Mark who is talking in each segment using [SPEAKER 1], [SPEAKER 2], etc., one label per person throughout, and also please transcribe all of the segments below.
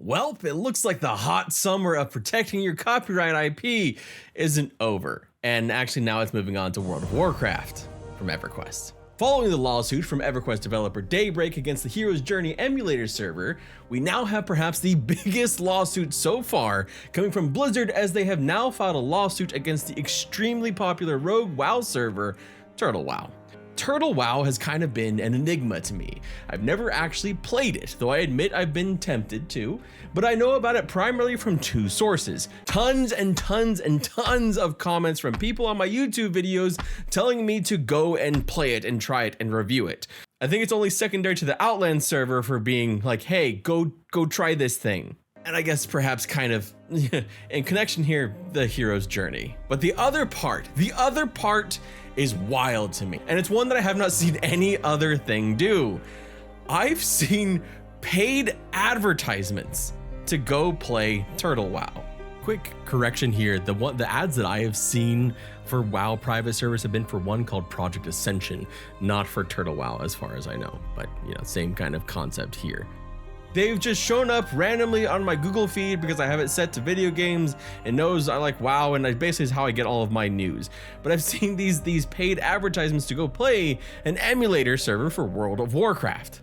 [SPEAKER 1] Well, it looks like the hot summer of protecting your copyright IP isn't over, and actually now it's moving on to World of Warcraft from EverQuest. Following the lawsuit from EverQuest developer Daybreak against the Hero's Journey Emulator server, we now have perhaps the biggest lawsuit so far coming from Blizzard, as they have now filed a lawsuit against the extremely popular rogue WoW server, Turtle WoW. Turtle WoW has kind of been an enigma to me. I've never actually played it, though I admit I've been tempted to, but I know about it primarily from two sources. Tons and tons and tons of comments from people on my YouTube videos telling me to go and play it and try it and review it. I think it's only secondary to the Outland server for being like, hey, go try this thing. And I guess perhaps kind of in connection here, the hero's journey. But the other part is wild to me. And it's one that I have not seen any other thing do. I've seen paid advertisements to go play Turtle WoW. Quick correction here, the ads that I have seen for WoW private servers have been for one called Project Ascension, not for Turtle WoW as far as I know, but same kind of concept here. They've just shown up randomly on my Google feed because I have it set to video games and knows I like WoW, and basically is how I get all of my news. But I've seen these paid advertisements to go play an emulator server for World of Warcraft.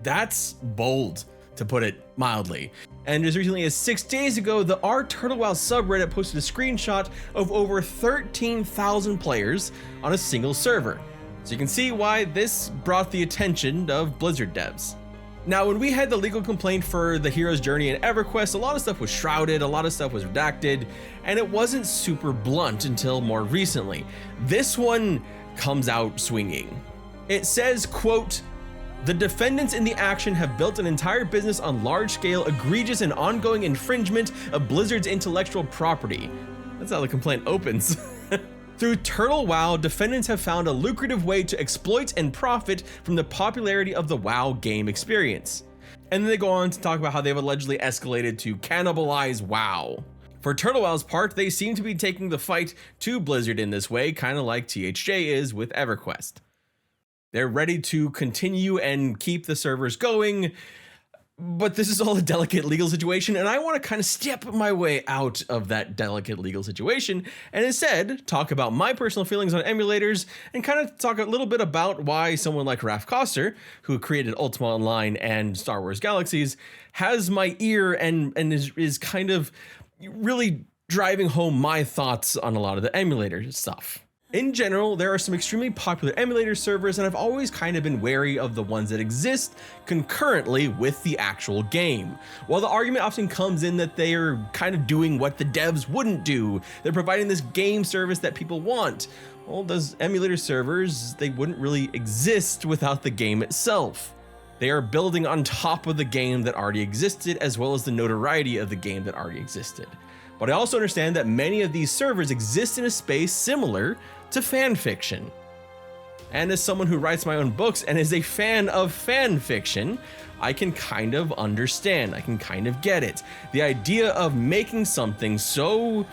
[SPEAKER 1] That's bold, to put it mildly. And as recently as 6 days ago, the r/TurtleWoW subreddit posted a screenshot of over 13,000 players on a single server. So you can see why this brought the attention of Blizzard devs. Now, when we had the legal complaint for the Hero's Journey and EverQuest, a lot of stuff was shrouded, a lot of stuff was redacted, and it wasn't super blunt until more recently. This one comes out swinging. It says, quote, "The defendants in the action have built an entire business on large-scale, egregious, and ongoing infringement of Blizzard's intellectual property." That's how the complaint opens. Through Turtle WoW, defendants have found a lucrative way to exploit and profit from the popularity of the WoW game experience. And then they go on to talk about how they've allegedly escalated to cannibalize WoW. For Turtle WoW's part, they seem to be taking the fight to Blizzard in this way, kind of like THJ is with EverQuest. They're ready to continue and keep the servers going, but this is all a delicate legal situation, and I want to kind of step my way out of that delicate legal situation and instead talk about my personal feelings on emulators and kind of talk a little bit about why someone like Raph Koster, who created Ultima Online and Star Wars Galaxies, has my ear and is kind of really driving home my thoughts on a lot of the emulator stuff. In general, there are some extremely popular emulator servers, and I've always kind of been wary of the ones that exist concurrently with the actual game. While the argument often comes in that they are kind of doing what the devs wouldn't do, they're providing this game service that people want. Well, those emulator servers, they wouldn't really exist without the game itself. They are building on top of the game that already existed, as well as the notoriety of the game that already existed. But I also understand that many of these servers exist in a space similar to fan fiction. And as someone who writes my own books and is a fan of fan fiction, I can kind of understand, I can kind of get it. The idea of making something so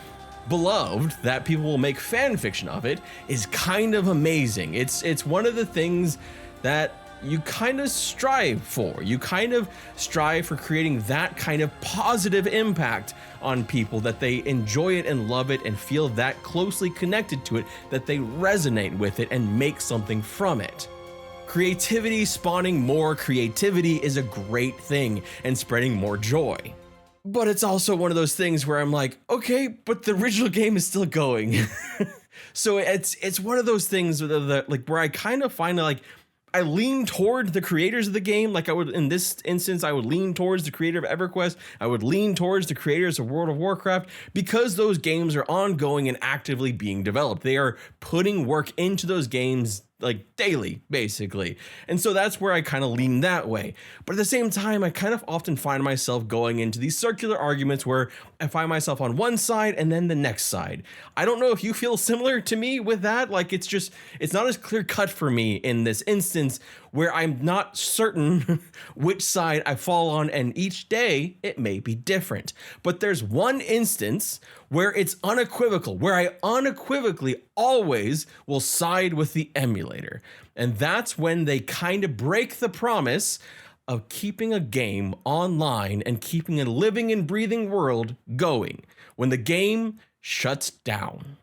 [SPEAKER 1] beloved that people will make fan fiction of it is kind of amazing. It's one of the things that you kind of strive for. You kind of strive for creating that kind of positive impact on people, that they enjoy it and love it and feel that closely connected to it, that they resonate with it and make something from it. Creativity spawning more creativity is a great thing and spreading more joy. But it's also one of those things where I'm like, okay, but the original game is still going. So it's one of those things where I kind of find like, I lean toward the creators of the game. Like I would, in this instance, I would lean towards the creator of EverQuest. I would lean towards the creators of World of Warcraft, because those games are ongoing and actively being developed. They are putting work into those games like daily, basically. And so that's where I kind of lean that way. But at the same time, I kind of often find myself going into these circular arguments where I find myself on one side and then the next side. I don't know if you feel similar to me with that. Like it's not as clear cut for me in this instance, where I'm not certain which side I fall on, and each day it may be different. But there's one instance where it's unequivocal, where I unequivocally always will side with the emulator. And that's when they kind of break the promise of keeping a game online and keeping a living and breathing world going when the game shuts down.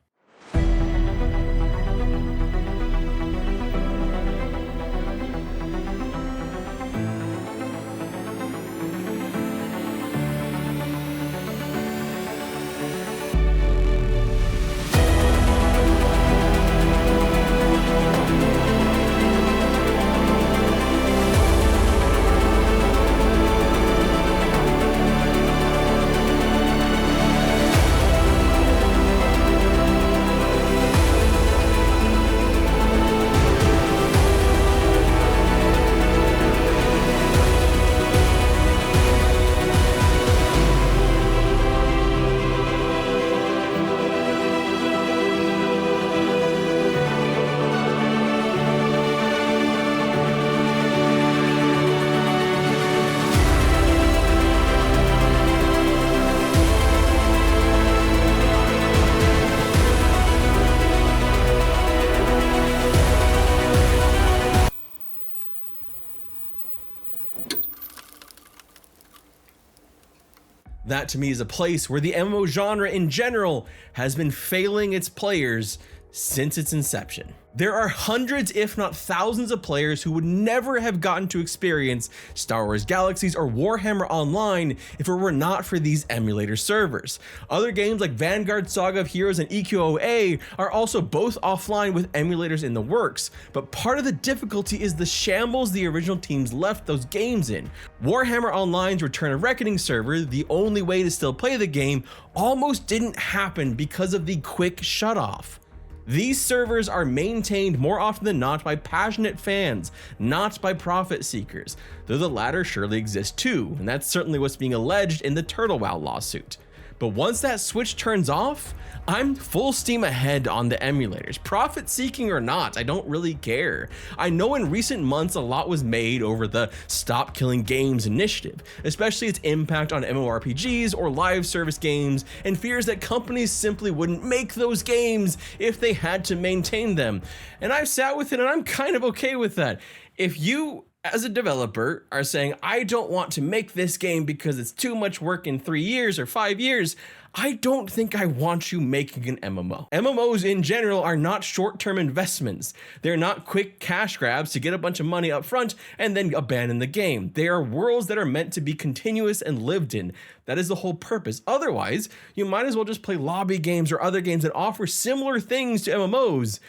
[SPEAKER 1] That to me is a place where the MMO genre in general has been failing its players since its inception. There are hundreds, if not thousands, of players who would never have gotten to experience Star Wars Galaxies or Warhammer Online if it were not for these emulator servers. Other games like Vanguard, Saga of Heroes, and EQOA are also both offline with emulators in the works, but part of the difficulty is the shambles the original teams left those games in. Warhammer Online's Return of Reckoning server, the only way to still play the game, almost didn't happen because of the quick shutoff. These servers are maintained more often than not by passionate fans, not by profit seekers, though the latter surely exists too, and that's certainly what's being alleged in the TurtleWow lawsuit. But once that switch turns off, I'm full steam ahead on the emulators. Profit seeking or not, I don't really care. I know in recent months a lot was made over the Stop Killing Games initiative, especially its impact on MMORPGs or live service games, and fears that companies simply wouldn't make those games if they had to maintain them. And I've sat with it and I'm kind of okay with that. If you as a developer are saying, I don't want to make this game because it's too much work in 3 years or 5 years, I don't think I want you making an MMO. MMOs in general are not short-term investments. They're not quick cash grabs to get a bunch of money up front and then abandon the game. They are worlds that are meant to be continuous and lived in. That is the whole purpose. Otherwise, you might as well just play lobby games or other games that offer similar things to MMOs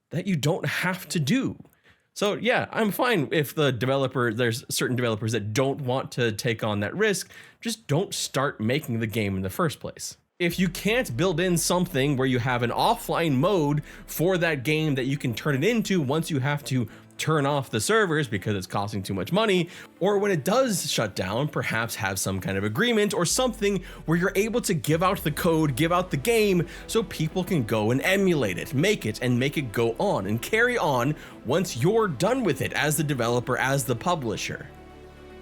[SPEAKER 1] that you don't have to do. So yeah, I'm fine if there's certain developers that don't want to take on that risk, just don't start making the game in the first place. If you can't build in something where you have an offline mode for that game that you can turn it into once you have to turn off the servers because it's costing too much money, or when it does shut down, perhaps have some kind of agreement or something where you're able to give out the code, give out the game so people can go and emulate it, make it go on and carry on once you're done with it as the developer, as the publisher.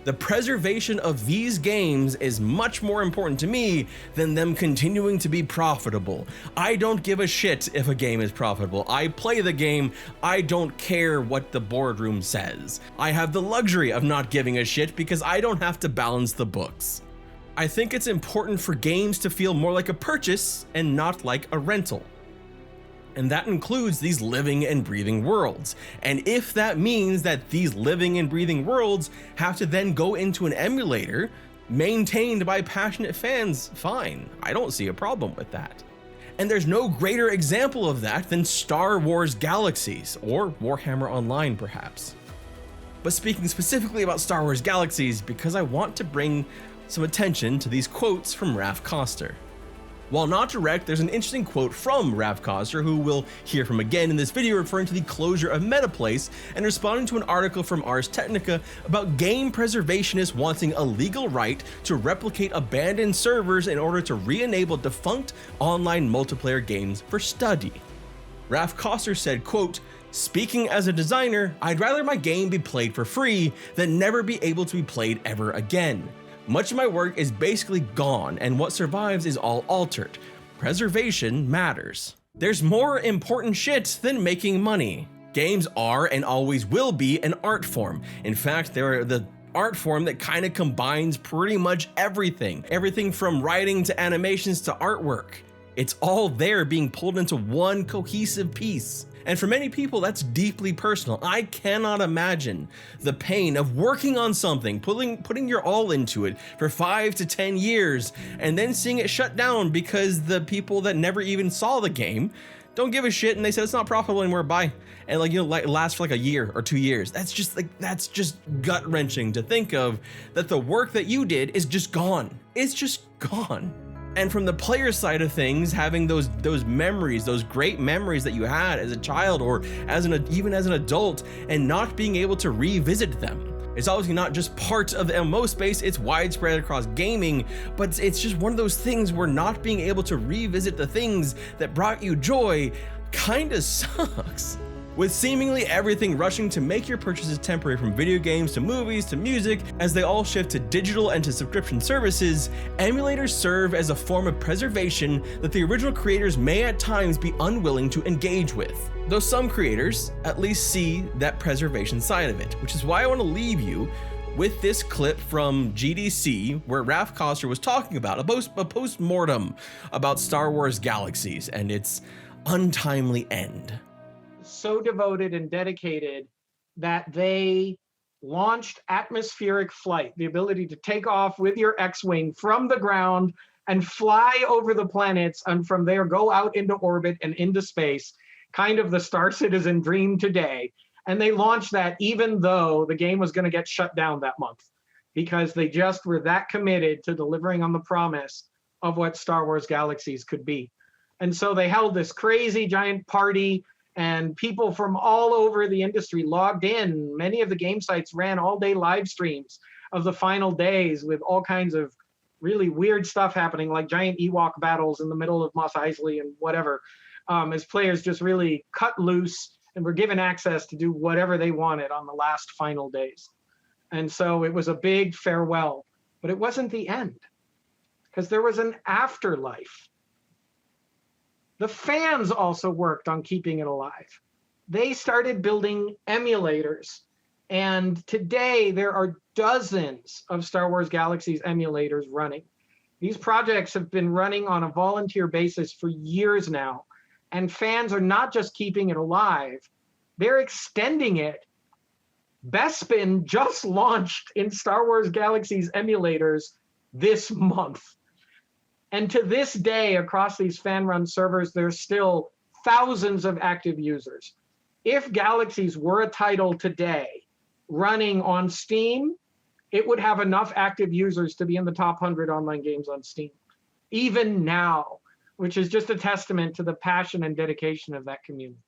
[SPEAKER 1] The preservation of these games is much more important to me than them continuing to be profitable. I don't give a shit if a game is profitable. I play the game. I don't care what the boardroom says. I have the luxury of not giving a shit because I don't have to balance the books. I think it's important for games to feel more like a purchase and not like a rental. And that includes these living and breathing worlds. And if that means that these living and breathing worlds have to then go into an emulator maintained by passionate fans, fine. I don't see a problem with that. And there's no greater example of that than Star Wars Galaxies, or Warhammer Online perhaps. But speaking specifically about Star Wars Galaxies, because I want to bring some attention to these quotes from Raph Koster. While not direct, there's an interesting quote from Raph Koster, who we'll hear from again in this video, referring to the closure of Metaplace and responding to an article from Ars Technica about game preservationists wanting a legal right to replicate abandoned servers in order to re-enable defunct online multiplayer games for study. Raph Koster said, quote, "Speaking as a designer, I'd rather my game be played for free than never be able to be played ever again. Much of my work is basically gone, and what survives is all altered. Preservation matters. There's more important shit than making money. Games are and always will be an art form. In fact, they're the art form that kind of combines pretty much everything. Everything from writing to animations to artwork. It's all there being pulled into one cohesive piece. And for many people, that's deeply personal. I cannot imagine the pain of working on something, putting your all into it for 5 to 10 years, and then seeing it shut down because the people that never even saw the game don't give a shit and they said it's not profitable anymore, bye. And like, you know, like last for like a year or 2 years. That's just gut wrenching to think of, that the work that you did is just gone. It's just gone. And from the player side of things, having those memories, those great memories that you had as a child or even as an adult, and not being able to revisit them. It's obviously not just part of the MMO space, it's widespread across gaming, but it's just one of those things where not being able to revisit the things that brought you joy kinda sucks. With seemingly everything rushing to make your purchases temporary, from video games to movies to music, as they all shift to digital and to subscription services, emulators serve as a form of preservation that the original creators may at times be unwilling to engage with. Though some creators at least see that preservation side of it, which is why I want to leave you with this clip from GDC where Raph Koster was talking about a post-mortem about Star Wars Galaxies and its untimely end.
[SPEAKER 2] So devoted and dedicated that they launched atmospheric flight, the ability to take off with your X-Wing from the ground and fly over the planets, and from there go out into orbit and into space, kind of the Star Citizen dream today. And they launched that even though the game was going to get shut down that month, because they just were that committed to delivering on the promise of what Star Wars Galaxies could be. And so they held this crazy giant party, and people from all over the industry logged in. Many of the game sites ran all-day live streams of the final days with all kinds of really weird stuff happening, like giant Ewok battles in the middle of Mos Eisley and whatever, as players just really cut loose and were given access to do whatever they wanted on the last final days. And so it was a big farewell, but it wasn't the end, because there was an afterlife. The fans also worked on keeping it alive. They started building emulators. And today there are dozens of Star Wars Galaxies emulators running. These projects have been running on a volunteer basis for years now. And fans are not just keeping it alive, they're extending it. Bespin just launched in Star Wars Galaxies emulators this month. And to this day, across these fan-run servers, there's still thousands of active users. If Galaxies were a title today running on Steam, it would have enough active users to be in the top 100 online games on Steam, even now, which is just a testament to the passion and dedication of that community.